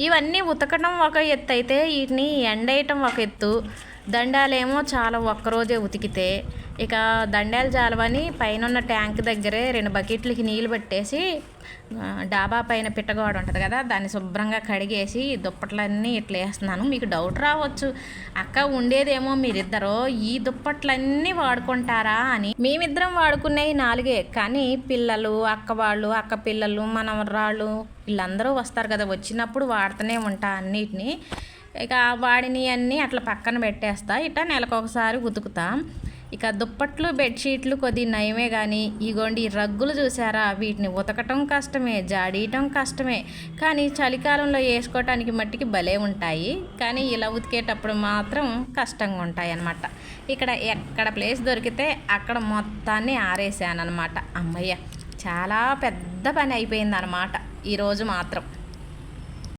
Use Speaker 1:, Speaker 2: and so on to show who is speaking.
Speaker 1: ఇవన్నీ ఉతకడం ఒక ఎత్తు అయితే వీటిని ఎండేయటం ఒక ఎత్తు. దండాలేమో చాలా ఒక్కరోజే ఉతికితే. ఇక దండాలు జాలవని పైన ట్యాంక్ దగ్గరే 2 బకెట్లకి నీళ్ళు పట్టేసి డాబా పైన పిట్టగోడ ఉంటుంది కదా, దాన్ని శుభ్రంగా కడిగేసి దుప్పట్లన్నీ ఇట్లా వేస్తున్నాను. మీకు డౌట్ రావచ్చు, అక్క ఉండేదేమో మీరిద్దరూ ఈ దుప్పట్లన్నీ వాడుకుంటారా అని. మేమిద్దరం వాడుకునేవి 4, కానీ పిల్లలు, అక్క వాళ్ళు, అక్క పిల్లలు, మనవరాళ్ళు వీళ్ళందరూ వస్తారు కదా, వచ్చినప్పుడు వాడుతూనే ఉంటా అన్నిటినీ. ఇక వాడిని అన్నీ అట్లా పక్కన పెట్టేస్తా. ఇట్లా నెలకొకసారి ఉతుకుతా. ఇక దుప్పట్లు, బెడ్షీట్లు కొద్ది నయమే, కానీ ఇగోండి ఈ రగ్గులు చూసారా, వీటిని ఉతకటం కష్టమే, జాడీయటం కష్టమే, కానీ చలికాలంలో వేసుకోవటానికి మట్టికి భలే ఉంటాయి. కానీ ఇలా ఉతికేటప్పుడు మాత్రం కష్టంగా ఉంటాయి అన్నమాట. ఇక్కడ ఎక్కడ ప్లేస్ దొరికితే అక్కడ మొత్తాన్ని ఆరేసాను అనమాట. అమ్మయ్య, చాలా పెద్ద పని అయిపోయింది అన్నమాట ఈరోజు మాత్రం.